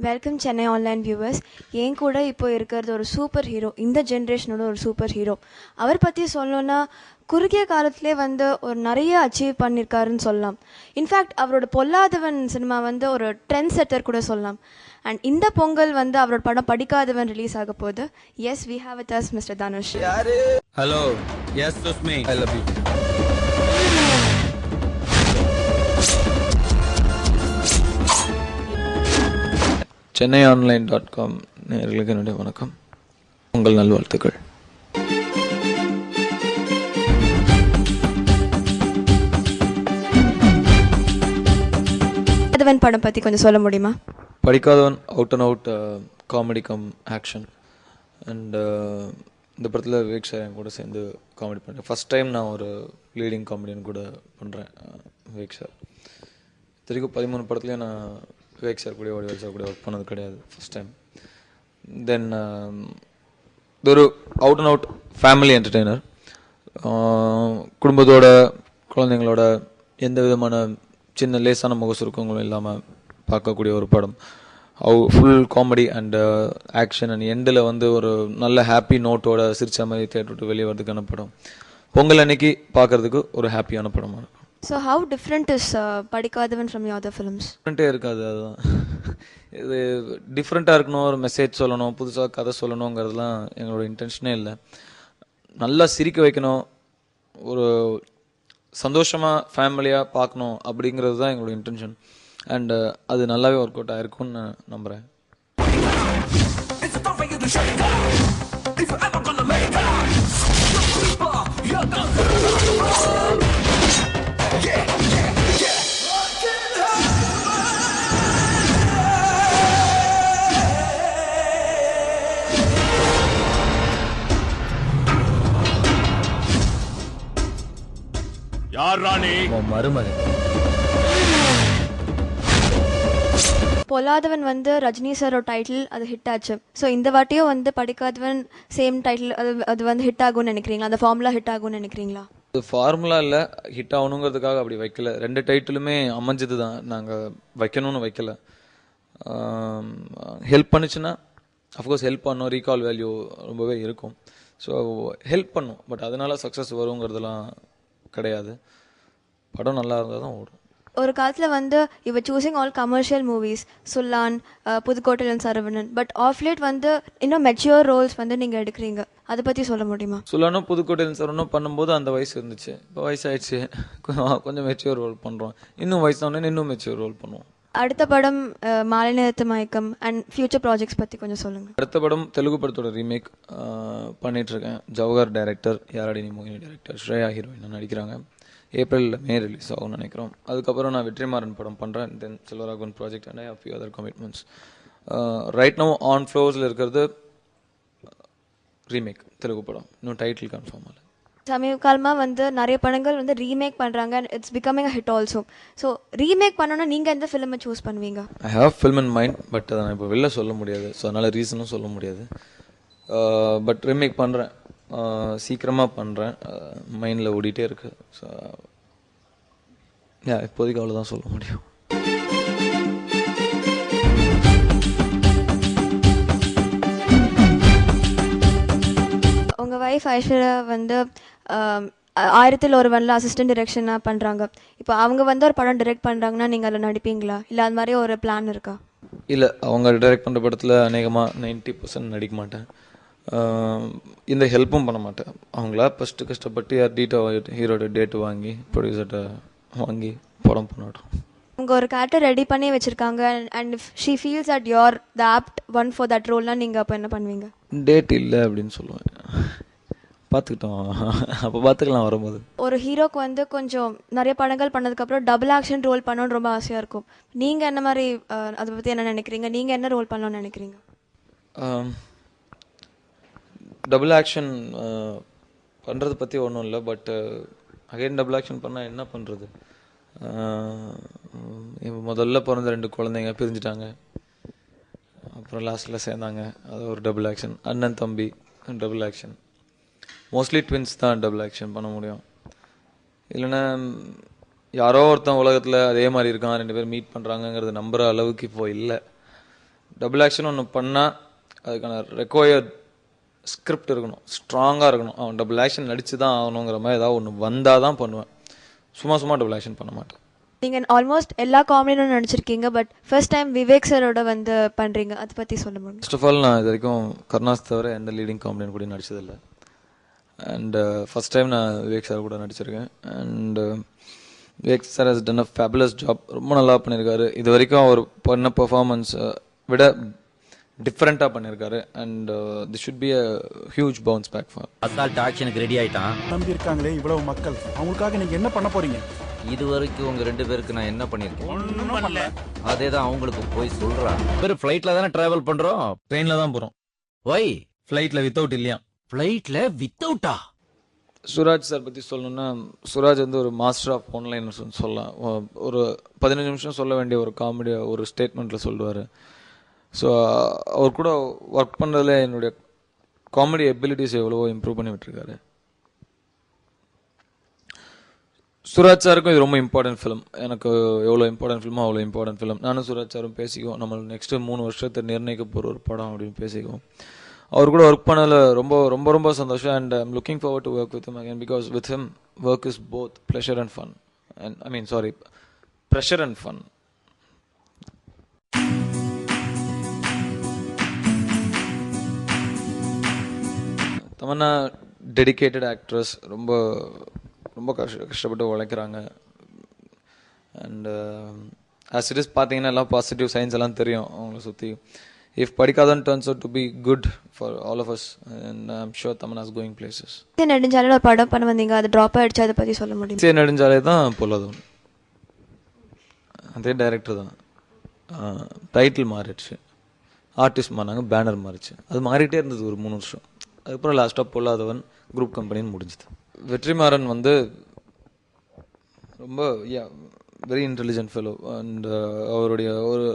Welcome Chennai online viewers. என் கூட இப்போ இருக்கிறது ஒரு சூப்பர் ஹீரோ, இந்த ஜென்ரேஷனோட ஒரு சூப்பர் ஹீரோ. அவர் பற்றி சொல்லணுன்னா குறுகிய காலத்திலே ஒரு நிறைய அச்சீவ் பண்ணியிருக்காருன்னு சொல்லலாம். இன்ஃபேக்ட் அவரோட பொல்லாதவன் சினிமா ஒரு ட்ரெண்ட் செட்டர் கூட சொல்லலாம். அண்ட் இந்த பொங்கல் அவரோட படம் படிக்காதவன் ரிலீஸ் ஆக போகுது. Yes, we have with us mister Dhanush. Hello, yes Sushmi, I love you. சென்னைஆன்லைன்.com நேயர்களுக்கு என்னுடைய வணக்கம், உங்கள் நல்வாழ்த்துக்கள். படிக்காதவன் படம் பற்றி கொஞ்சம் சொல்ல முடியுமா? படிக்காதவன் out and out comedy come action. And இந்த படத்தில் விவேக் சார் என் கூட சேர்ந்து காமெடி பண்ணுறேன். ஃபஸ்ட் டைம் நான் ஒரு லீடிங் காமெடியன் கூட பண்ணுறேன். விவேக் சார் திருக்கும் 13 படத்துலேயும் நான் விவேக் சார் கூட வடிவேல் சார் கூட ஒர்க் பண்ணது கிடையாது, ஃபஸ்ட் டைம். தென் இது ஒரு out and out family entertainer. குடும்பத்தோட குழந்தைங்களோட எந்த விதமான சின்ன லேசான முகசுருக்கங்களும் இல்லாமல் பார்க்கக்கூடிய ஒரு படம். Full comedy and action and எண்டில் ஒரு நல்ல ஹாப்பி நோட்டோட சிரிச்ச மாதிரி தேட்டர் விட்டு வெளியே வரதுக்கான படம். பொங்கல் அன்னைக்கு பார்க்கறதுக்கு ஒரு ஹாப்பியான படமாக இருக்கும். So how different is Padikkathavan from your other films? டிஃப்ரெண்ட்டே இருக்காது, அதுதான். இது டிஃப்ரெண்ட்டாக இருக்கணும், ஒரு மெசேஜ் சொல்லணும், புதுசாக கதை சொல்லணுங்கிறதுலாம் எங்களோட இன்டென்ஷனே இல்லை. நல்லா சிரிக்க வைக்கணும், ஒரு சந்தோஷமாக ஃபேமிலியாக பார்க்கணும் அப்படிங்கிறது தான் எங்களோட இன்டென்ஷன். அண்ட் அது நல்லாவே ஒர்க் அவுட் ஆயிருக்கும்னு நான் நம்புகிறேன். யார் ராணி? மருமகன். பொல்லாதவன் ரஜினி சாரோட டைட்டில், அது ஹிட் ஆச்சு. ஸோ இந்த வாட்டியும் படிக்காதவன் சேம் டைட்டில், அது ஹிட் ஆகும்னு நினைக்கிறீங்களா? அந்த ஃபார்முலா ஹிட் ஆகும்னு நினைக்கிறீங்களா? அது ஃபார்முலா இல்லை, ஹிட் ஆகணுங்கிறதுக்காக அப்படி வைக்கல. 2 டைட்டிலுமே அமைஞ்சது தான், நாங்கள் வைக்கணும்னு வைக்கல. ஹெல்ப் பண்ணுச்சுன்னா அஃப்கோர்ஸ் ஹெல்ப் பண்ணும், ரீகால் வேல்யூ ரொம்பவே இருக்கும். ஸோ ஹெல்ப் பண்ணும், பட் அதனால சக்ஸஸ் வருங்கிறதுலாம் கிடையாது. படம் நல்லா இருந்தால் தான் ஓடும். ஒரு காலத்தில் இவர் choosing all commercial movies, Sullan, புதுக்கோட்டையிலன் சரவணன். பட் ஆஃப் லேட் இன்னும் மெச்சூர் ரோல்ஸ் நீங்கள் எடுக்கிறீங்க, அதை பற்றி சொல்ல முடியுமா? சுல்லானும் புதுக்கோட்டையிலன் சரவணனும் பண்ணும்போது அந்த வயசு இருந்துச்சு, இப்போ வயசாயிடுச்சு, கொஞ்சம் மெச்சூர் ரோல் பண்ணுறோம். இன்னும் வயசானோன்னு இன்னும் மெச்சூர் ரோல் பண்ணுவோம். அடுத்த படம் மாலை நேரத்து மயக்கம் அண்ட் ஃபியூச்சர் ப்ராஜெக்ட்ஸ் பற்றி கொஞ்சம் சொல்லுங்கள். அடுத்த படம் தெலுங்கு படத்தோட ரீமேக் பண்ணிகிட்ருக்கேன். ஜவஹர் டைரக்டர், யாராடி மோகினி டைரக்டர், ஸ்ரேயா ஹீரோயின் நடிக்கிறாங்க. ஏப்ரல் மே ரிலீஸ் ஆகும்னு நினைக்கிறோம். அதுக்கப்புறம் நான் வெற்றிமாறன் படம் பண்ணுறேன். Then Selvaraghavan project and I have few other commitments. Right now on ஃப்ளோர்ஸில் இருக்கிறது ரீமேக் தெலுங்கு படம். இன்னும் டைட்டில் கன்ஃபார்ம் ஆகல. சமீப காலமாக நிறைய படங்கள் ரீமேக் பண்ணுறாங்க and it's becoming a hit also. So remake பண்ணணும்னா நீங்கள் எந்த ஃபிலிமை சூஸ் பண்ணுவீங்க? I have film in mind, but அதை நான் இப்போ வெளில சொல்ல முடியாது. ஸோ அதனால் ரீசனும் சொல்ல முடியாது. பட் ரீமேக் பண்ணுறேன், சீக்கிரமாக பண்ணுறேன், மைண்டில் ஓடிட்டே இருக்கு. ஸோ இப்போதைக்கு அவ்வளோதான் சொல்ல முடியும். உங்கள் ஒய்ஃப் ஐஸ்வர்யா 1001 அசிஸ்டன்ட் டிரெக்ஷனாக பண்ணுறாங்க. இப்போ அவங்க ஒரு படம் டிரெக்ட் பண்ணுறாங்கன்னா நீங்கள் அதில் நடிப்பீங்களா, இல்லை அது மாதிரி ஒரு பிளான் இருக்கா? இல்லை, அவங்க டைரக்ட் பண்ணுற படத்தில் அநேகமாக 90% நடிக்க மாட்டேன். இந்த ஹெல்ப்பும் பண்ண மாட்டேன். அவங்களா ஃபஸ்ட்டு கஷ்டப்பட்டு யார் ஹீரோட டேட்டு வாங்கி ப்ரொடியூசர்கிட்ட வாங்கி படம் பண்ணிவிடும். உங்கள் ஒரு கேரக்டர் ரெடி பண்ணி வச்சுருக்காங்க and if she feels at your the apt one for that ரோல்னால் நீங்கள் அப்போ என்ன பண்ணுவீங்க? டேட் இல்லை அப்படின்னு சொல்லுவேன். பார்த்துக்கிட்டோம், அப்போ பார்த்துக்கலாம் வரும்போது. ஒரு ஹீரோக்கு கொஞ்சம் நிறைய படங்கள் பண்ணதுக்கப்புறம் டபுள் ஆக்ஷன் ரோல் பண்ணணுன்னு ரொம்ப ஆசையாக இருக்கும். நீங்கள் என்ன மாதிரி அதை பற்றி என்ன நினைக்கிறீங்க? நீங்கள் என்ன ரோல் பண்ணணும்னு நினைக்கிறீங்க? டபுள் ஆக்ஷன் பண்ணுறது பற்றி ஒன்றும் இல்லை, பட் அகைன் டபுள் ஆக்ஷன் பண்ணால் என்ன பண்ணுறது? முதல்ல பிறந்த 2 குழந்தைங்க பிரிஞ்சுட்டாங்க, அப்புறம் லாஸ்ட்டில் சேர்ந்தாங்க, அது ஒரு டபுள் ஆக்ஷன். அண்ணன் தம்பி டபுள் ஆக்ஷன். மோஸ்ட்லி ட்வின்ஸ் தான் டபுள் ஆக்ஷன் பண்ண முடியும். இல்லைன்னா யாரோ ஒருத்தன் உலகத்தில் அதே மாதிரி இருக்கான், 2 பேர் மீட் பண்ணுறாங்கங்கிறது நம்புகிற அளவுக்கு இப்போ இல்லை. டபுள் ஆக்ஷன் ஒன்று பண்ணால் அதுக்கான ரெக்வயர்ட் ஸ்கிரிப்ட் இருக்கணும், ஸ்ட்ராங்காக இருக்கணும். அவன் டபுள் ஆக்ஷன் நடித்து தான் ஆகணுங்கிற மாதிரி ஏதாவது ஒன்று வந்தால் தான் பண்ணுவேன். சும்மா டபுள் ஆக்ஷன் பண்ண மாட்டேன். நீங்கள் ஆல்மோஸ்ட் எல்லா காமெடியும் நடிச்சிருக்கீங்க, பட் ஃபர்ஸ்ட் டைம் விவேக் சரோட வந்து பண்ணுறீங்க, அதை பற்றி சொல்ல முடியும்? ஃபர்ஸ்ட் ஆஃப் ஆல் நான் இது வரைக்கும் கருணாஸ் தவிர எந்த லீடிங் காமெடியன் கூட நடிச்சதில்லை. அண்ட் ஃபர்ஸ்ட் டைம் நான் விவேக் சார் கூட நடிச்சிருக்கேன். And Vivek sir has done a fabulous job. ரொம்ப நல்லா பண்ணியிருக்காரு. இது வரைக்கும் அவர் பண்ண பெர்ஃபார்மன்ஸ் விட டிஃப்ரெண்ட்டாக பண்ணியிருக்காரு. And this should be a huge bounce back for. Assault ஆக்ஷனுக்கு ரெடி ஆயிட்டான். நம்பி இருக்காங்களே இவ்வளவு மக்கள், அவங்களுக்காக நீங்க என்ன பண்ண போறீங்க? இது வரைக்கும் உங்க 2 பேருக்கு நான் என்ன பண்ணிருக்கேன்? அதே தான் அவங்களுக்கு போய் சொல்றான். பேரு ஃபிளைட்ல தானே டிராவல் பண்றோம். ட்ரெயினில் தான் போகிறோம். ஒய் ஃப்ளைட்டில் வித்தவுட் இல்லையா? ஃபிளைட்ல வித்தவுட்டா? சுராஜ் சார் பற்றி சொல்லணும்னா, சுராஜ் வந்து ஒரு மாஸ்டர் ஆஃப் ஒன்லைன் சொல்லலாம். ஒரு 15 நிமிஷம் சொல்ல வேண்டிய ஒரு காமெடியை ஒரு ஸ்டேட்மெண்ட்டில் சொல்லுவார். ஸோ அவர் கூட ஒர்க் பண்ணுறதுல என்னுடைய காமெடி எபிலிட்டிஸ் எவ்வளவோ இம்ப்ரூவ் பண்ணி விட்டுருக்காரு. சுராஜ் சாருக்கும் இது ரொம்ப இம்பார்ட்டன்ட் ஃபிலிம். எனக்கு எவ்வளோ இம்பார்ட்டன்ட் ஃபிலிமோ அவ்வளோ இம்பார்ட்டன்ட் ஃபிலிம். நானும் சுராஜ் சாரும் பேசிக்குவோம், நம்ம நெக்ஸ்ட்டு 3 வருஷத்தை நிர்ணயிக்க போகிற ஒரு படம் அப்படின்னு பேசிக்குவோம். அவர் கூட ஒர்க் பண்ணதில் ரொம்ப ரொம்ப ரொம்ப சந்தோஷம். And I am looking forward to work with him again, because with him work is both pleasure and fun. And I mean sorry, pressure and fun. Tamannaah dedicated actress, ரொம்ப ரொம்ப கஷ்டப்பட்டு உழைக்கிறாங்க. அண்ட் ஆஸ் இட் இஸ் பார்த்தீங்கன்னா எல்லாம் positive signs எல்லாம் தெரியும் அவங்கள சுற்றி. If Padikkathavan turns out to be good for all of us, and I am sure Tamannaah is going places. நெடுஞ்சாலையில் ஒரு படம் பண்ண வந்தீங்க, அது ட்ராப் ஆகிடுச்சு, அதை பற்றி சொல்ல முடியும்? சரி, நெடுஞ்சாலை தான் பொல்லாதவன், அதே டைரக்டர் தான். டைட்டில் மாறிடுச்சு, ஆர்டிஸ்ட் மாறினாங்க, பேனர் மாறிச்சு. அது மாறிட்டே இருந்தது ஒரு 3 வருஷம். அதுக்கப்புறம் லாஸ்ட்டாக பொல்லாதவன் குரூப் கம்பெனின்னு முடிஞ்சுது. வெற்றிமாறன் வந்து ரொம்ப வெரி இன்டெலிஜென்ட் ஃபெலோ. அண்ட் அவருடைய ஒரு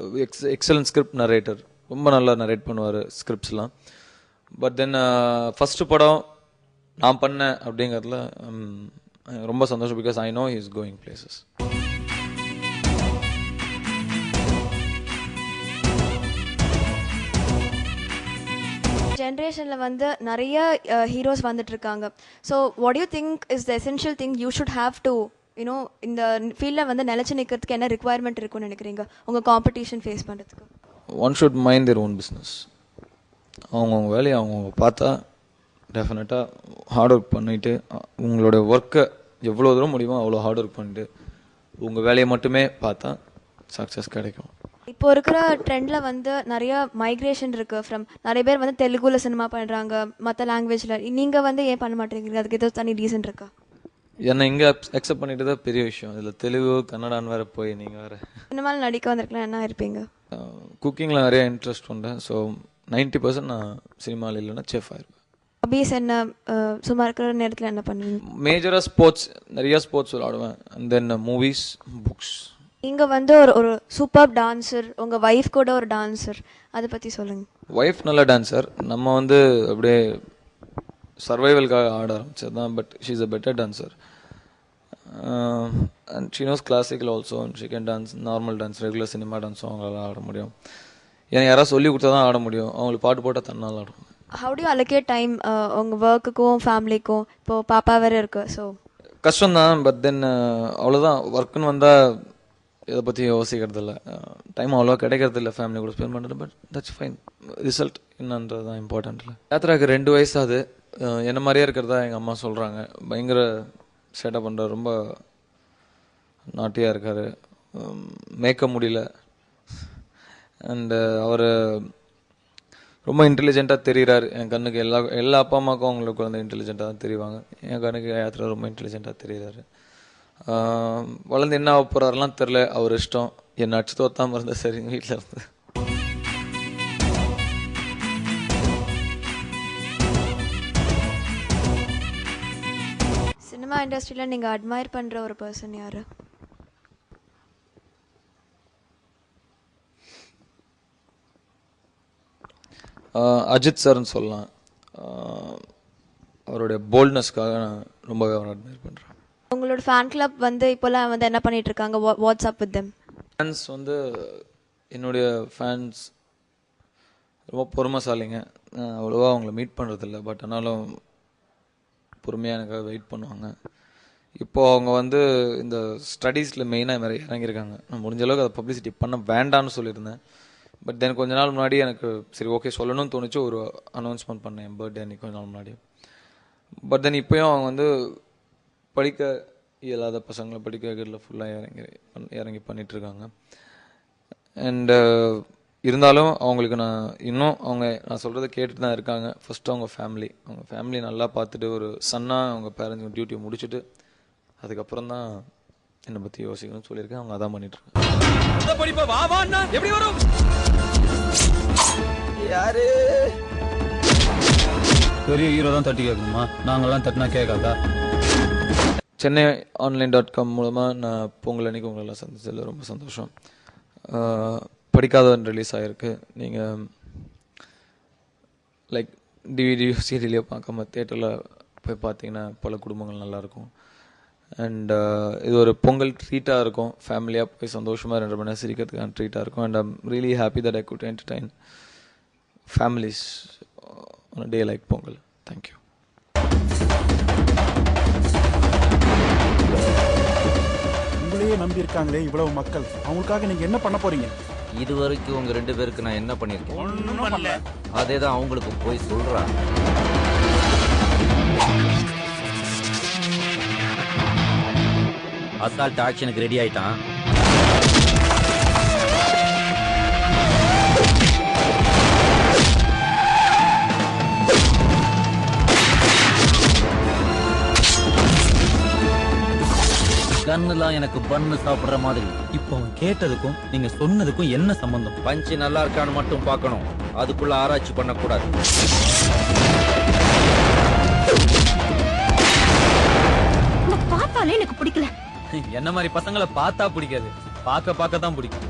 எக்ஸலன்ட் ஸ்கிரிப்ட் நரேட்டர். ரொம்ப நல்லா நரேட் பண்ணுவார் ஸ்கிரிப்ட்ஸ்லாம். பட் தென் ஃபஸ்ட்டு படம் நான் பண்ணேன் அப்படிங்கிறதுல ரொம்ப சந்தோஷம். Because I know he is going places. ஜென்ரேஷனில் வந்து நிறைய ஹீரோஸ் வந்துட்டு இருக்காங்க. So what you think is the essential thing you should have to you know இந்த ஃபீல்டில் வந்து நிலச்சி நிற்கிறதுக்கு என்ன ரிக்குவயர்மெண்ட் இருக்குன்னு நினைக்கிறீங்க உங்கள் காம்படிஷன் ஃபேஸ் பண்ணுறதுக்கு? One should mind their own business. அவங்கவுங்க வேலையை அவங்கவுங்க பார்த்தா டெஃபினட்டாக ஹார்ட் ஒர்க் பண்ணிவிட்டு உங்களோட ஒர்க்கை எவ்வளோ தூரம் முடியுமோ அவ்வளோ ஹார்ட் ஒர்க் பண்ணிட்டு உங்கள் வேலையை மட்டுமே பார்த்தா சக்ஸஸ் கிடைக்கும். இப்போ இருக்கிற ட்ரெண்டில் வந்து நிறைய மைக்ரேஷன் இருக்குது. ஃப்ரம் நிறைய பேர் வந்து தெலுங்குல சினிமா பண்ணுறாங்க, மற்ற லாங்குவேஜில். நீங்கள் வந்து ஏன் பண்ண மாட்டேங்கிறீங்க? அதுக்கு ஏதோ தனி ரீசன் இருக்கா? என்னை இங்கே அக்செப்ட் பண்ணிட்டு தான் பெரிய விஷயம். இதில் தெலுங்கு கன்னடான்னு வேறு போய் நீங்கள் வேறு சினிமாவில் நடிக்க வந்திருக்கலாம், என்ன இருப்பீங்க? குக்கிங்கில் நிறைய இன்ட்ரெஸ்ட் உண்டு. ஸோ 90% நான் சினிமாவில் இல்லைன்னா செஃப் ஆயிருப்பேன். ஹாபீஸ் என்ன? சும்மா இருக்கிற நேரத்தில் என்ன பண்ணுவீங்க? மேஜராக ஸ்போர்ட்ஸ், நிறைய ஸ்போர்ட்ஸ் விளாடுவேன். And then movies, books. நீங்கள் வந்து ஒரு சூப்பர் டான்ஸர், உங்கள் ஒய்ஃப் கூட ஒரு டான்ஸர், அதை பற்றி சொல்லுங்கள். ஒய்ஃப் நல்ல டான்ஸர். நம்ம வந்து அப்படியே சர்வைவல்காக ஆட ஆரம்பிச்சது தான். But she is a better dancer. And she knows classical also. She can dance normal dance, regular cinema டான்ஸும் அவங்களால ஆட முடியும். ஏன்னா யாராவது சொல்லி கொடுத்தா தான் ஆட முடியும். அவங்களுக்கு பாட்டு போட்டால் தன்னால் ஆடும். ஹவு டு அலோகேட் டைம் உங்கள் ஒர்க்குக்கும் ஃபேமிலிக்கும்? இப்போது பாப்பா வேறு இருக்குது, ஸோ கஷ்டம்தான். பட் தென் அவ்வளோதான். ஒர்க்குன்னு வந்தால் இதை பற்றி யோசிக்கிறது இல்லை. டைம் அவ்வளோவா கிடைக்கிறது இல்லை ஃபேமிலி கூட ஸ்பெண்ட் பண்ணுறது. But that's fine. ரிசல்ட் என்னன்றது தான் இம்பார்ட்டன்ட் இல்லை. யாத்திராக்கு 2 வயசு ஆகுது. என்ன மாதிரியே இருக்கிறதா எங்கள் அம்மா சொல்கிறாங்க. பயங்கர சேட்டை பண்ணுறாரு, ரொம்ப நாட்டியாக இருக்கார், மேய்க்க முடியல. அண்டு அவர் ரொம்ப இன்டெலிஜென்ட்டாக தெரிகிறார் என் கண்ணுக்கு. எல்லா அப்பா அம்மாவுக்கும் அவங்களுக்கு குழந்தை இன்டெலிஜென்ட்டாக தான் தெரிவாங்க. என் கண்ணுக்கு யாத்திரா ரொம்ப இன்டெலிஜென்ட்டாக தெரிகிறாரு. வளர்ந்து என்ன ஆக போகிறாருலாம் தெரில. அவர் இஷ்டம். என்னை அடிச்சு தோத்தாமல் இருந்தால் சரி வீட்டில் இருந்து. சினிமா இண்டஸ்ட்ரியில் நீங்கள் அட்மையர் பண்ணுற ஒரு பர்சன் யார்? அஜித் சார்ன்னு சொல்லலாம். அவருடைய போல்ட்னஸ்க்காக நான் ரொம்ப அவரை அட்மையர் பண்ணுறேன். உங்களோட ஃபேன் கிளப் வந்து இப்போல்லாம் வந்து என்ன பண்ணிட்டு இருக்காங்க? WhatsApp with them? ஃபேன்ஸ் வந்து என்னுடைய ஃபேன்ஸ் ரொம்ப பொறுமைசாலிங்க. அவ்வளோவா அவங்கள மீட் பண்ணுறதில்ல. பட் ஆனாலும் பொறுமையாக எனக்காக வெயிட் பண்ணுவாங்க. இப்போது அவங்க வந்து இந்த ஸ்டடீஸில் மெயினாக நிறைய இறங்கியிருக்காங்க. நான் முடிஞ்ச அளவுக்கு அதை பப்ளிசிட்டி பண்ண வேண்டான்னு சொல்லியிருந்தேன். பட் தென் கொஞ்ச நாள் முன்னாடி எனக்கு சரி ஓகே சொல்லணும்னு தோணுச்சு. ஒரு அனௌன்ஸ்மெண்ட் பண்ணேன் என் பர்த்டே அன்றைக்கி கொஞ்ச நாள் முன்னாடி. பட் தென் இப்போயும் அவங்க வந்து படிக்க இயலாத பசங்களை படிக்க வைக்கிறதுல ஃபுல்லாக இறங்கி பண்ணிகிட்ருக்காங்க. அண்டு இருந்தாலும் அவங்களுக்கு நான் இன்னும் நான் சொல்கிறத கேட்டுட்டு தான் இருக்காங்க. ஃபஸ்ட்டு அவங்க ஃபேமிலி நல்லா பார்த்துட்டு ஒரு சன்னாக அவங்க பேரண்ட்ஸ் டியூட்டியை முடிச்சுட்டு அதுக்கப்புறம் தான் என்னை பற்றி யோசிக்கணும்னு சொல்லியிருக்கேன். அவங்க அதான் பண்ணிட்டுருக்காங்க. யாரு பெரிய ஹீரோ தான் தட்டி கேட்கணுமா? நாங்கெல்லாம் தட்டினா கேட்காதா? சென்னை online.com மூலமாக நான் பொங்கல் அன்னைக்கு உங்களெல்லாம் சந்திச்சதில் ரொம்ப சந்தோஷம். படிக்காதவன் ரிலீஸ் ஆகிருக்கு. நீங்கள் லைக் டிவிடியோ சீரியலையோ பார்க்காம தேட்டரில் போய் பார்த்தீங்கன்னா பல குடும்பங்கள் நல்லாயிருக்கும். அண்ட் இது ஒரு பொங்கல் ட்ரீட்டாக இருக்கும். ஃபேமிலியாக போய் சந்தோஷமாக 2 மணி நேரம் சிரிக்கிறதுக்கான ட்ரீட்டாக இருக்கும். And I'm really happy that I could entertain families on a day like Pongal. Thank you. உங்களையே நம்பி இருக்காங்களே இவ்வளவு மக்கள், அவங்களுக்காக நீங்க என்ன பண்ண போறீங்க? இது வரைக்கும் உங்க 2 பேருக்கு நான் என்ன பண்ணிருக்கேன்? அதே தான் அவங்களுக்கு போய் சொல்றான். அசால்ட் ஆக்ஷனுக்கு ரெடி ஆயிட்டான். கண்ணுலாம் எனக்கு பண்ணு சாப்பிடுற மாதிரி. இப்போ அவன் கேட்டதுக்கும் நீங்க சொன்னதுக்கும் என்ன சம்பந்தம்? பஞ்சு நல்லா இருக்கான்னு மட்டும் பார்க்கணும். அதுக்குள்ள ஆராய்ச்சி பண்ணக்கூடாது. பார்த்தாலே எனக்கு பிடிக்கல. என்ன மாதிரி பசங்களை பார்த்தா பிடிக்காது, பார்க்க தான் பிடிக்கும்.